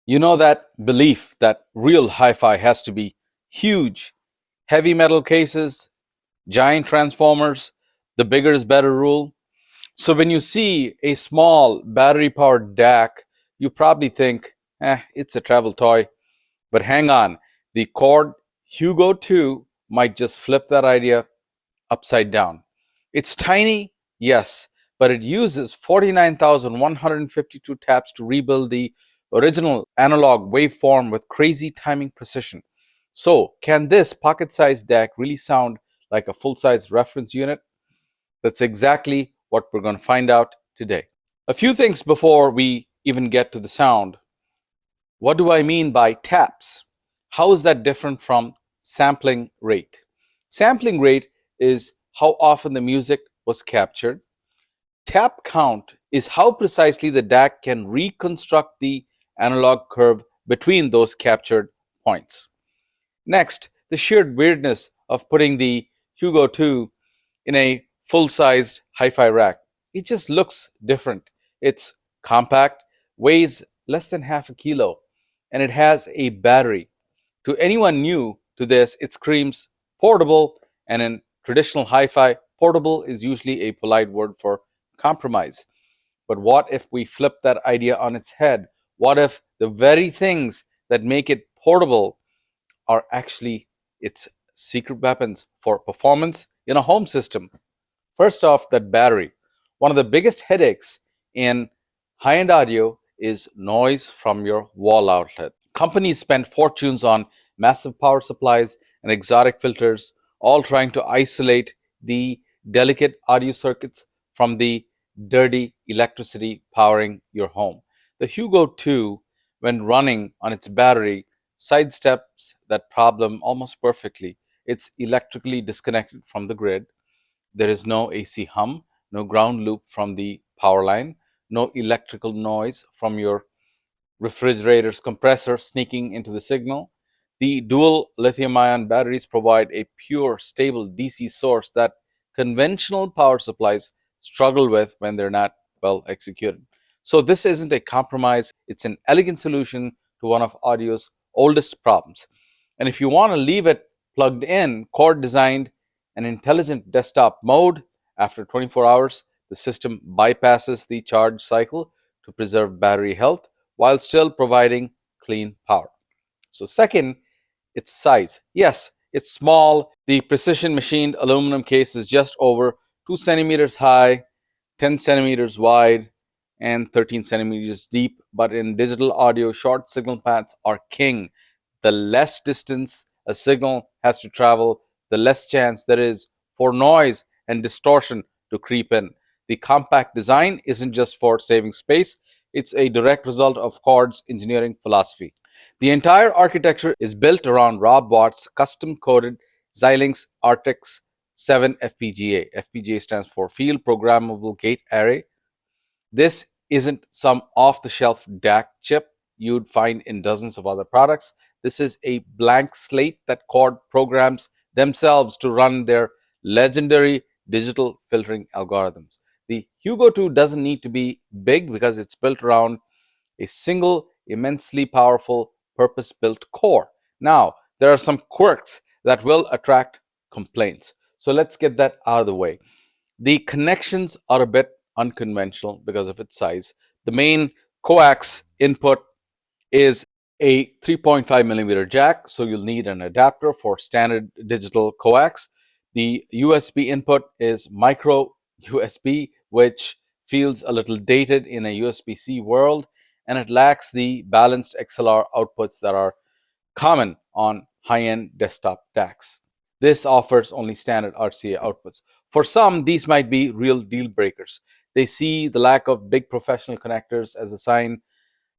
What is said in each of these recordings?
You know that belief that real hi-fi has to be huge, heavy metal cases, giant transformers, the bigger is better rule. So when you see a small battery-powered DAC, you probably think, it's a travel toy. But hang on, the Chord Hugo 2 might just flip that idea upside down. It's tiny, yes, but it uses 49,152 taps to rebuild the original analog waveform with crazy timing precision. So, can this pocket-sized DAC really sound like a full-size reference unit? That's exactly what we're going to find out today. A few things before we even get to the sound. What do I mean by taps? How is that different from sampling rate? Sampling rate is how often the music was captured. Tap count is how precisely the DAC can reconstruct the analog curve between those captured points. Next, the sheer weirdness of putting the Hugo 2 in a full-sized hi-fi rack. It just looks different. It's compact, weighs less than half a kilo, and it has a battery. To anyone new to this, it screams portable, and in traditional hi-fi, portable is usually a polite word for compromise. But what if we flip that idea on its head? What if the very things that make it portable are actually its secret weapons for performance in a home system? First off, that battery. One of the biggest headaches in high-end audio is noise from your wall outlet. Companies spend fortunes on massive power supplies and exotic filters, all trying to isolate the delicate audio circuits from the dirty electricity powering your home. The Hugo 2, when running on its battery, sidesteps that problem almost perfectly. It's electrically disconnected from the grid. There is no AC hum, no ground loop from the power line, no electrical noise from your refrigerator's compressor sneaking into the signal. The dual lithium ion batteries provide a pure, stable DC source that conventional power supplies struggle with when they're not well executed. So, this isn't a compromise, it's an elegant solution to one of audio's oldest problems. And if you want to leave it plugged in, Chord designed an intelligent desktop mode. After 24 hours, the system bypasses the charge cycle to preserve battery health while still providing clean power. So, second, its size. Yes, it's small. The precision machined aluminum case is just over 2 centimeters high, 10 centimeters wide, and 13 centimeters deep. But in digital audio, short signal paths are king. The less distance a signal has to travel, the less chance there is for noise and distortion to creep in. The compact design isn't just for saving space, it's a direct result of Chord's engineering philosophy. The entire architecture is built around Rob Watt's custom coded Xilinx Artix-7 FPGA. FPGA stands for Field Programmable Gate Array. This isn't some off the shelf DAC chip you'd find in dozens of other products. This is a blank slate that Chord programs themselves to run their legendary digital filtering algorithms. The Hugo 2 doesn't need to be big because it's built around a single immensely powerful purpose built core. Now, there are some quirks that will attract complaints. So let's get that out of the way. The connections are a bit unconventional because of its size. The main coax input is a 3.5 millimeter jack, so you'll need an adapter for standard digital coax. The USB input is micro USB, which feels a little dated in a USB-C world, and it lacks the balanced XLR outputs that are common on high-end desktop DACs. This offers only standard RCA outputs. For some, these might be real deal breakers. They see the lack of big professional connectors as a sign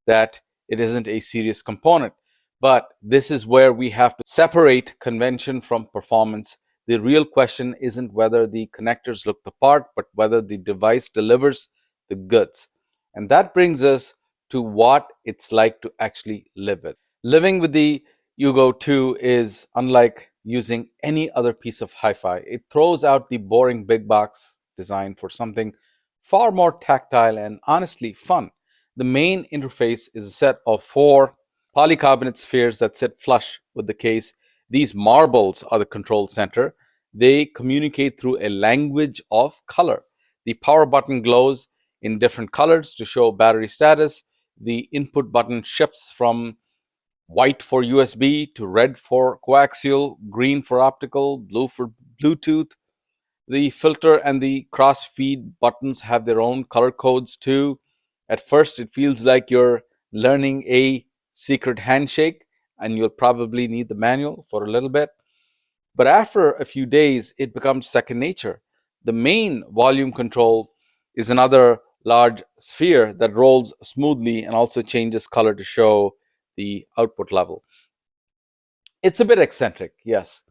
that it isn't a serious component. But this is where we have to separate convention from performance. The real question isn't whether the connectors look the part, but whether the device delivers the goods. And that brings us to what it's like to actually live with. Living with the Hugo 2 is unlike using any other piece of hi-fi. It throws out the boring big box design for something far more tactile and honestly fun. The main interface is a set of 4 polycarbonate spheres that sit flush with the case. These marbles are the control center. They communicate through a language of color. The power button glows in different colors to show battery status. The input button shifts from white for USB to red for coaxial, green for optical, blue for Bluetooth. The filter and the cross feed buttons have their own color codes too. At first, it feels like you're learning a secret handshake, and you'll probably need the manual for a little bit. But after a few days, it becomes second nature. The main volume control is another large sphere that rolls smoothly and also changes color to show the output level. It's a bit eccentric, yes,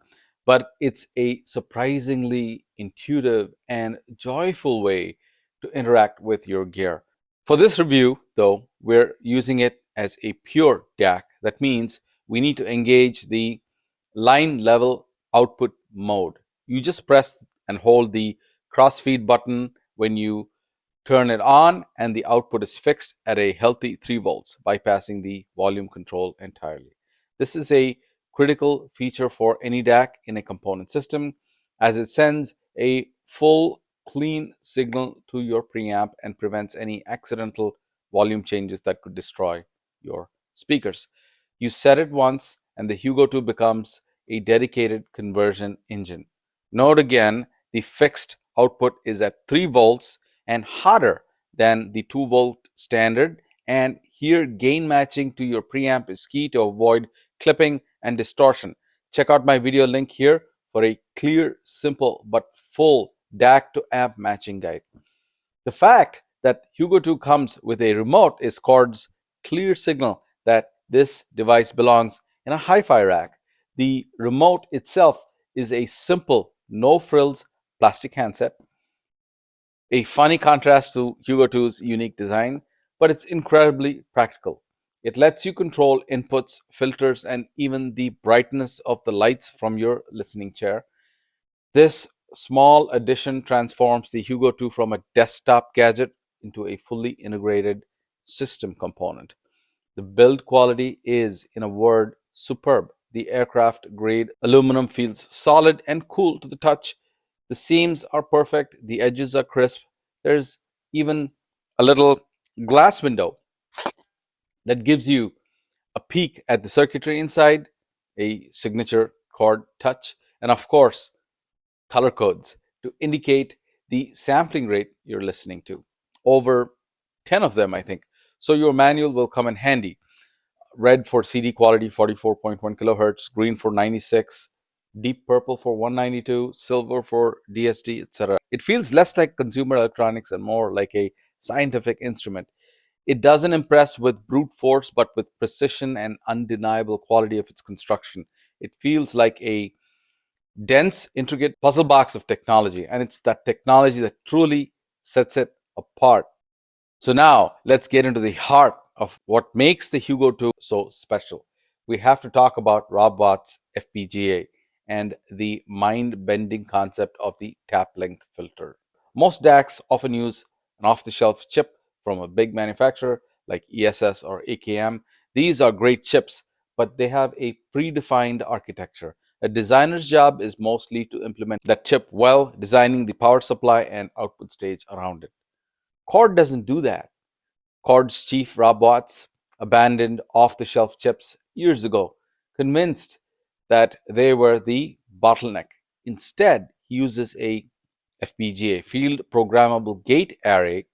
but it's a surprisingly intuitive and joyful way to interact with your gear. For this review, though, we're using it as a pure DAC. That means we need to engage the line level output mode. You just press and hold the crossfeed button when you turn it on, and the output is fixed at a healthy 3 volts, bypassing the volume control entirely. This is a critical feature for any DAC in a component system, as it sends a full clean signal to your preamp and prevents any accidental volume changes that could destroy your speakers. You set it once, and the Hugo 2 becomes a dedicated conversion engine. Note again, the fixed output is at 3 volts and hotter than the 2-volt standard, and here gain matching to your preamp is key to avoid clipping and distortion. Check out my video link here for a clear, simple, but full DAC to amp matching guide. The fact that Hugo 2 comes with a remote is Chord's clear signal that this device belongs in a hi-fi rack. The remote itself is a simple, no-frills plastic handset, a funny contrast to Hugo 2's unique design, but it's incredibly practical. It lets you control inputs, filters, and even the brightness of the lights from your listening chair. This small addition transforms the Hugo 2 from a desktop gadget into a fully integrated system component. The build quality is, in a word, superb. The aircraft grade aluminum feels solid and cool to the touch. The seams are perfect, the edges are crisp. There's even a little glass window that gives you a peek at the circuitry inside, a signature Chord touch, and of course, color codes to indicate the sampling rate you're listening to. Over 10 of them, I think. So your manual will come in handy. Red for CD quality, 44.1 kilohertz, green for 96, deep purple for 192, silver for DSD, etc. It feels less like consumer electronics and more like a scientific instrument. It doesn't impress with brute force, but with precision and undeniable quality of its construction. It feels like a dense, intricate puzzle box of technology, and it's that technology that truly sets it apart. So now let's get into the heart of what makes the Hugo 2 so special. We have to talk about Rob Watt's FPGA and the mind-bending concept of the tap length filter. Most DACs often use an off-the-shelf chip from a big manufacturer like ESS or AKM. These are great chips, but they have a predefined architecture. A designer's job is mostly to implement that chip well, designing the power supply and output stage around it. Chord doesn't do that. Chord's chief, Rob Watts, abandoned off-the-shelf chips years ago, convinced that they were the bottleneck. Instead, he uses a FPGA, field programmable gate array.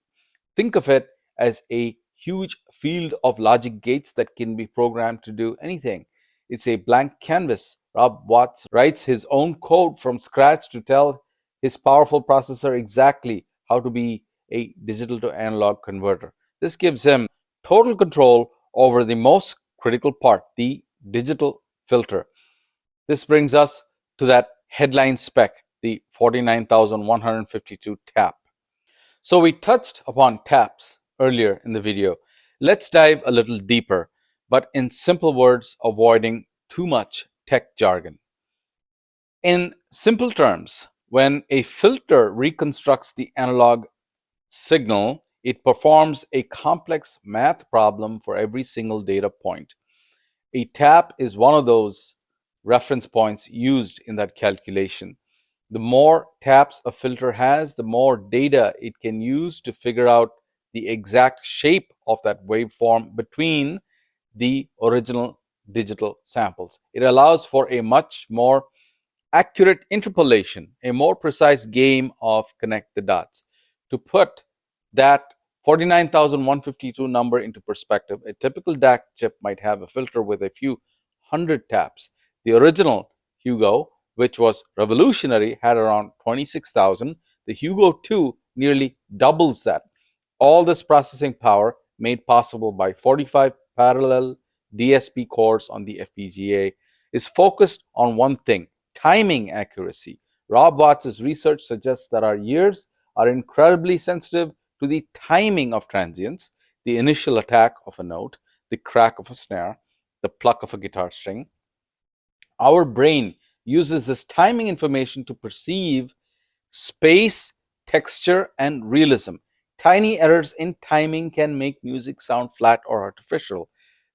Think of it as a huge field of logic gates that can be programmed to do anything. It's a blank canvas. Rob Watts writes his own code from scratch to tell his powerful processor exactly how to be a digital to analog converter. This gives him total control over the most critical part, the digital filter. This brings us to that headline spec, the 49,152 tap. So we touched upon taps earlier in the video. Let's dive a little deeper, but in simple words, avoiding too much tech jargon. In simple terms, when a filter reconstructs the analog signal, It performs a complex math problem for every single data point. A tap is one of those reference points used in that calculation. The more taps a filter has, the more data it can use to figure out the exact shape of that waveform between the original digital samples. It allows for a much more accurate interpolation, a more precise game of connect the dots. To put that 49,152 number into perspective, a typical DAC chip might have a filter with a few hundred taps. The original Hugo, which was revolutionary, had around 26,000. The Hugo 2 nearly doubles that. All this processing power made possible by 45 parallel DSP cores on the FPGA is focused on one thing: timing accuracy. Rob Watts' research suggests that our ears are incredibly sensitive to the timing of transients, the initial attack of a note, the crack of a snare, the pluck of a guitar string. Our brain uses this timing information to perceive space, texture, and realism. Tiny errors in timing can make music sound flat or artificial.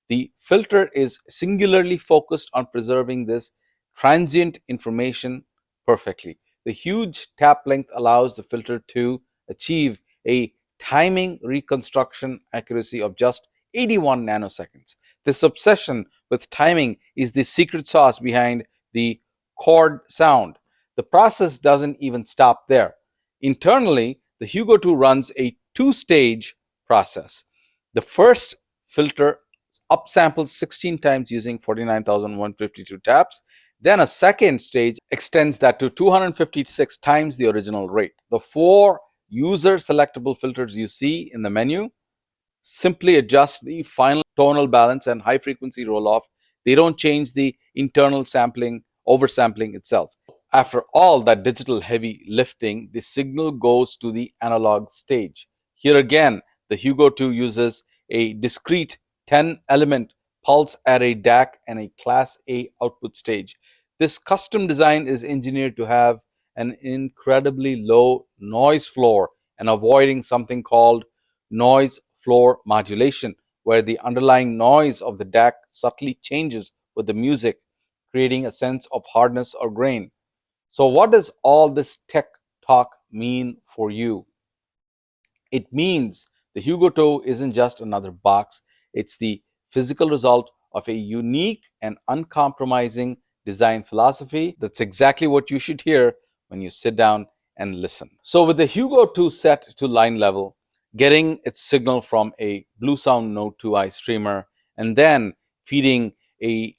The filter is singularly focused on preserving this transient information perfectly. The huge tap length allows the filter to achieve a timing reconstruction accuracy of just 81 nanoseconds. This obsession with timing is the secret sauce behind the chord sound. The process doesn't even stop there. Internally, the Hugo 2 runs a two-stage process. The first filter upsamples 16 times using 49,152 taps. Then a second stage extends that to 256 times the original rate. The four user selectable filters you see in the menu simply adjust the final tonal balance and high frequency roll off. They don't change the internal sampling, oversampling itself. After all that digital heavy lifting, the signal goes to the analog stage. Here again, the Hugo 2 uses a discrete 10-element pulse array DAC and a Class A output stage. This custom design is engineered to have an incredibly low noise floor and avoiding something called noise floor modulation, where the underlying noise of the DAC subtly changes with the music, creating a sense of hardness or grain. So, what does all this tech talk mean for you? It means the Hugo 2 isn't just another box, it's the physical result of a unique and uncompromising design philosophy. That's exactly what you should hear when you sit down and listen. So, with the Hugo 2 set to line level, getting its signal from a Bluesound Node 2i streamer, and then feeding a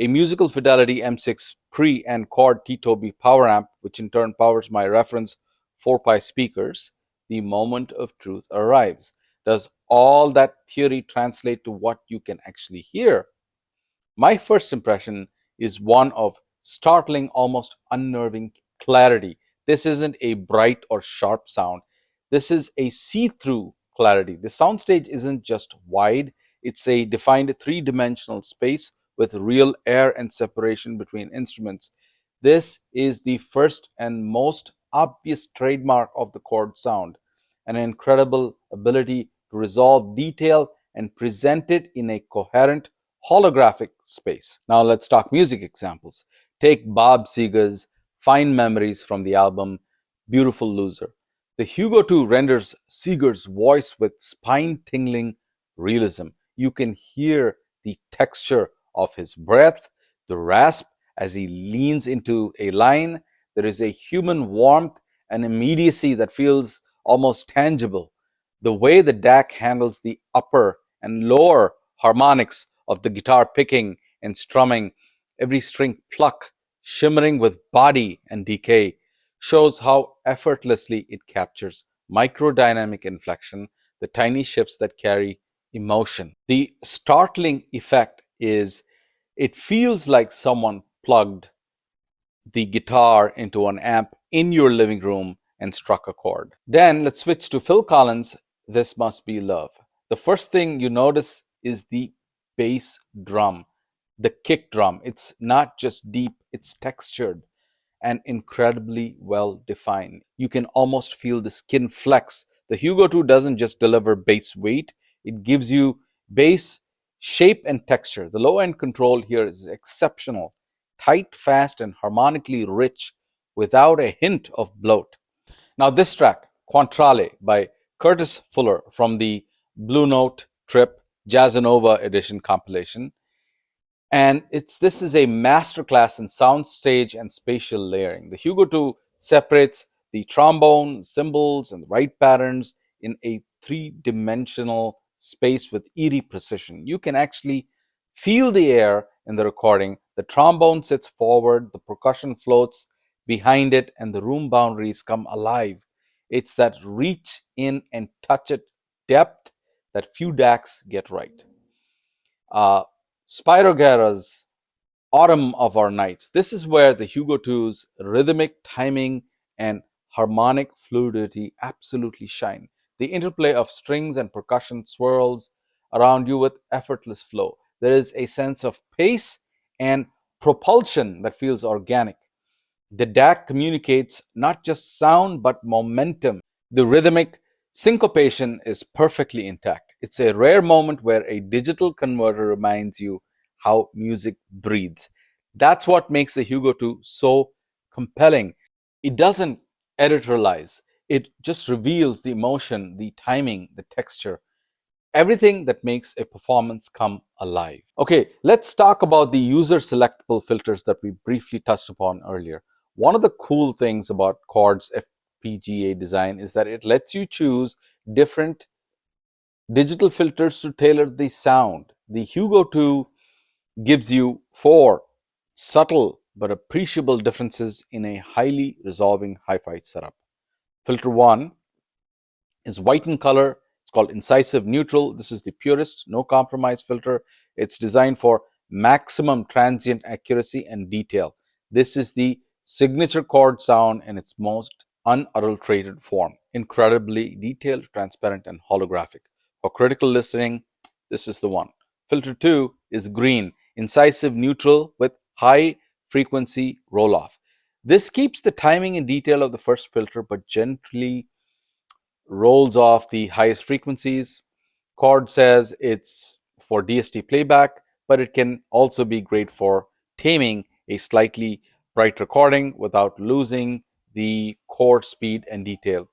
musical fidelity M6 pre and Chord T-Toby power amp, which in turn powers my reference 4-pi speakers, the moment of truth arrives. Does all that theory translate to what you can actually hear? My first impression is one of startling, almost unnerving clarity. This isn't a bright or sharp sound. This is a see through clarity. The soundstage isn't just wide, it's a defined three-dimensional space with real air and separation between instruments. This is the first and most obvious trademark of the chord sound, an incredible ability to resolve detail and present it in a coherent holographic space. Now let's talk music examples. Take Bob Seger's Fine Memories from the album Beautiful Loser. The Hugo 2 renders Seger's voice with spine-tingling realism. You can hear the texture of his breath, the rasp as he leans into a line. There is a human warmth and immediacy that feels almost tangible. The way the DAC handles the upper and lower harmonics of the guitar picking and strumming, every string pluck, shimmering with body and decay, shows how effortlessly it captures microdynamic inflection, the tiny shifts that carry emotion. The startling effect is it feels like someone plugged the guitar into an amp in your living room and struck a chord. Then let's switch to Phil Collins' This Must Be Love. The first thing you notice is the bass drum, the kick drum. It's not just deep, it's textured and incredibly well defined. You can almost feel the skin flex The Hugo 2 doesn't just deliver bass weight, it gives you bass shape and texture. The low end control here is exceptional, tight, fast, and harmonically rich without a hint of bloat. Now, this track, Quantrale by Curtis Fuller from the Blue Note Trip Jazzanova edition compilation. And this is a masterclass in soundstage and spatial layering. The Hugo 2 separates the trombone, cymbals, and right patterns in a three-dimensional space with eerie precision. You can actually feel the air in the recording. The trombone sits forward, the percussion floats behind it, and the room boundaries come alive. It's that reach in and touch it depth that few DACs get right. Spyro Gyra's Autumn of Our Nights. This is where the Hugo 2's rhythmic timing and harmonic fluidity absolutely shine. The interplay of strings and percussion swirls around you with effortless flow. There is a sense of pace and propulsion that feels organic. The DAC communicates not just sound but momentum. The rhythmic syncopation is perfectly intact. It's a rare moment where a digital converter reminds you how music breathes. That's what makes the Hugo 2 so compelling. It doesn't editorialize, it just reveals the emotion, the timing, the texture, everything that makes a performance come alive. Okay, let's talk about the user selectable filters that we briefly touched upon earlier. One of the cool things about Chord's FPGA design is that it lets you choose different digital filters to tailor the sound. The Hugo 2 gives you 4 subtle but appreciable differences in a highly resolving hi-fi setup. Filter 1 is white in color. It's called incisive neutral. This is the purest, no compromise filter. It's designed for maximum transient accuracy and detail. This is the signature chord sound in its most unadulterated form. Incredibly detailed, transparent, and holographic. For critical listening, this is the one. Filter 2 is green, incisive neutral with high frequency roll off. This keeps the timing and detail of the first filter but gently rolls off the highest frequencies. Chord says it's for DST playback, but it can also be great for taming a slightly bright recording without losing the chord speed and detail.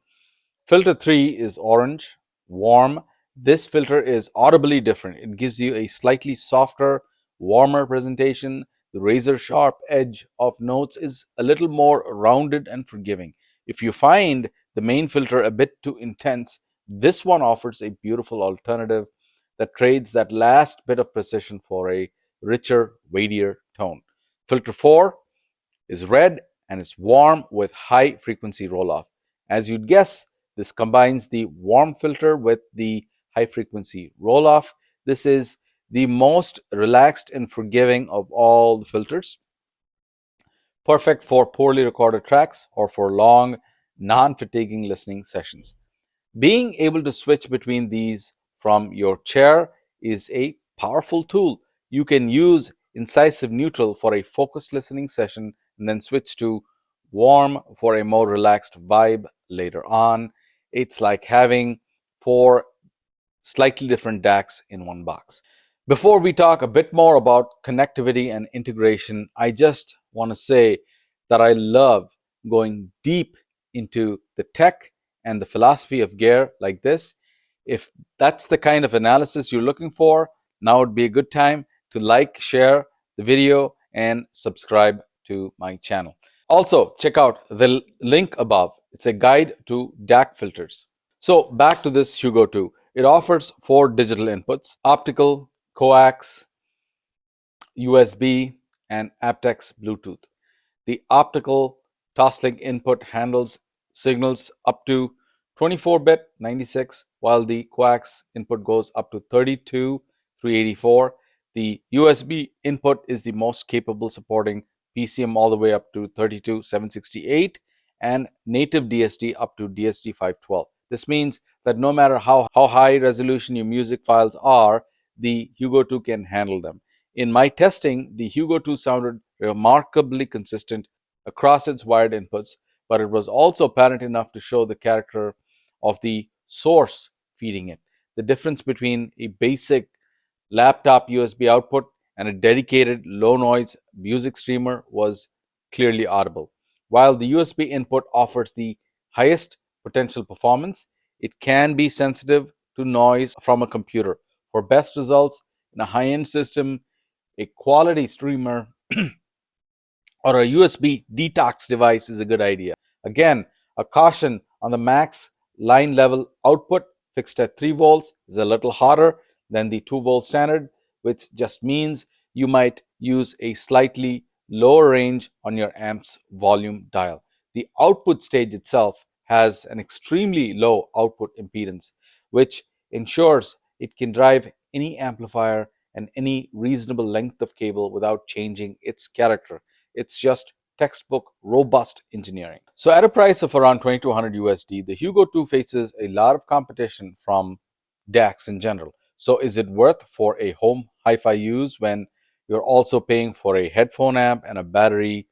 Filter 3 is orange, warm. This filter is audibly different. It gives you a slightly softer, warmer presentation. The razor sharp edge of notes is a little more rounded and forgiving. If you find the main filter a bit too intense, this one offers a beautiful alternative that trades that last bit of precision for a richer, weightier tone. Filter 4 is red and it's warm with high frequency roll off. As you'd guess, this combines the warm filter with the high frequency roll off. This is the most relaxed and forgiving of all the filters. Perfect for poorly recorded tracks or for long, non-fatiguing listening sessions. Being able to switch between these from your chair is a powerful tool. You can use incisive neutral for a focused listening session and then switch to warm for a more relaxed vibe later on. It's like having 4 slightly different DACs in one box. Before we talk a bit more about connectivity and integration, I just want to say that I love going deep into the tech and the philosophy of gear like this. If that's the kind of analysis you're looking for, now would be a good time to like, share the video, and subscribe to my channel. Also, check out the link above. It's a guide to DAC filters. So back to this Hugo 2. It offers 4 digital inputs: optical, coax, USB, and aptX Bluetooth. The optical Toslink input handles signals up to 24-bit 96, while the coax input goes up to 32 384. The USB input is the most capable, supporting PCM all the way up to 32 768 and native DSD up to DSD 512. This means that no matter how high resolution your music files are, the Hugo 2 can handle them. In my testing, the Hugo 2 sounded remarkably consistent across its wired inputs, but it was also apparent enough to show the character of the source feeding it. The difference between a basic laptop USB output and a dedicated low noise music streamer was clearly audible. While the USB input offers the highest potential performance, it can be sensitive to noise from a computer. For best results in a high end system, a quality streamer or a USB detox device is a good idea. Again, a caution on the max line level output fixed at 3 volts is a little hotter than the 2-volt standard, which just means you might use a slightly lower range on your amp's volume dial. The output stage itself has an extremely low output impedance, which ensures it can drive any amplifier and any reasonable length of cable without changing its character. It's just textbook robust engineering. So at a price of around 2200 USD, the Hugo 2 faces a lot of competition from DACs in general. So is it worth for a home hi-fi use when you're also paying for a headphone amp and a battery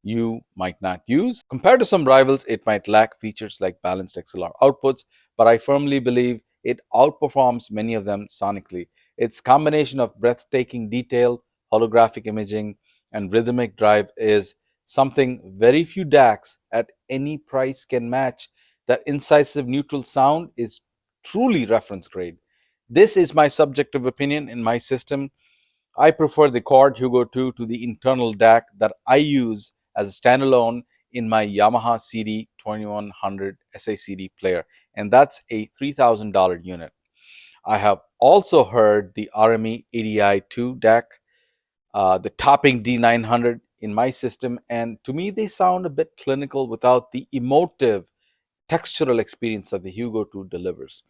you might not use? Compared to some rivals, it might lack features like balanced XLR outputs, but I firmly believe it outperforms many of them sonically. Its combination of breathtaking detail, holographic imaging, and rhythmic drive is something very few DACs at any price can match. That incisive neutral sound is truly reference grade. This is my subjective opinion. In my system, I prefer the Chord Hugo 2 to the internal DAC that I use as a standalone in my Yamaha CD 2100 SACD player, and that's a $3,000 unit. I have also heard the RME ADI 2 DAC, the topping D900 in my system, and to me they sound a bit clinical without the emotive textural experience that the Hugo 2 delivers.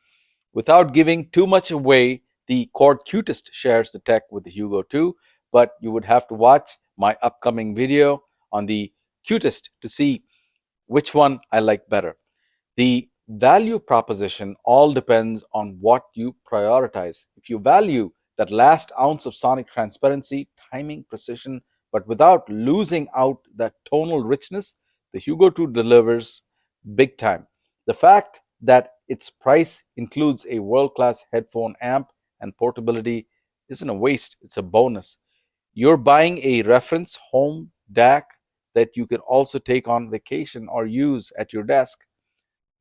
Without giving too much away, the Chord Cutest shares the tech with the Hugo 2, but you would have to watch my upcoming video on the Cutest to see which one I like better. The value proposition all depends on what you prioritize. If you value that last ounce of sonic transparency, timing, precision, but without losing out that tonal richness, the Hugo 2 delivers big time. The fact that its price includes a world class headphone amp and portability isn't a waste, it's a bonus. You're buying a reference home DAC that you can also take on vacation or use at your desk.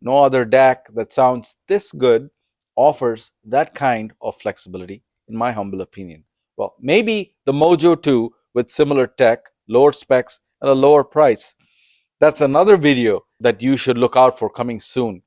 No other DAC that sounds this good offers that kind of flexibility, in my humble opinion. Well, maybe the Mojo 2 with similar tech, lower specs, and a lower price. That's another video that you should look out for coming soon.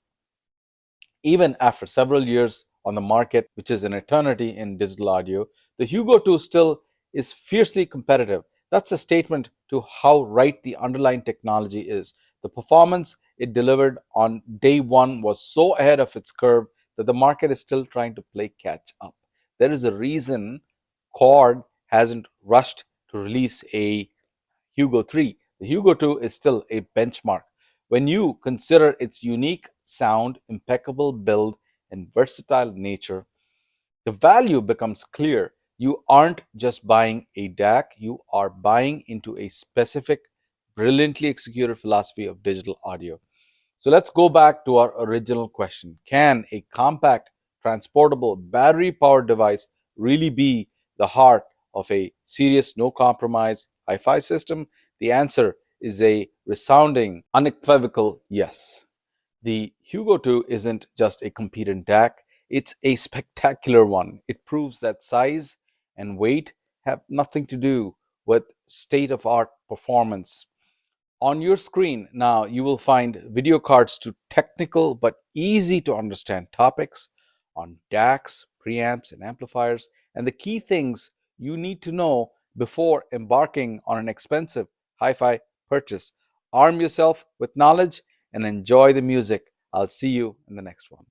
Even after several years on the market, which is an eternity in digital audio, the Hugo 2 still is fiercely competitive. That's a statement to how right the underlying technology is. The performance it delivered on day one was so ahead of its curve that the market is still trying to play catch up. There is a reason Chord hasn't rushed to release a Hugo 3. The Hugo 2 is still a benchmark. When you consider its unique sound, impeccable build, and versatile nature, the value becomes clear. You aren't just buying a DAC, you are buying into a specific, brilliantly executed philosophy of digital audio. So let's go back to our original question. Can a compact, transportable, battery powered device really be the heart of a serious, no compromise hi fi system? The answer is a resounding, unequivocal yes. The Hugo 2 isn't just a competent DAC, it's a spectacular one. It proves that size and weight have nothing to do with state of art performance. On your screen now, you will find video cards to technical but easy to understand topics on DACs, preamps, and amplifiers, and the key things you need to know before embarking on an expensive hi fi purchase. Arm yourself with knowledge and enjoy the music. I'll see you in the next one.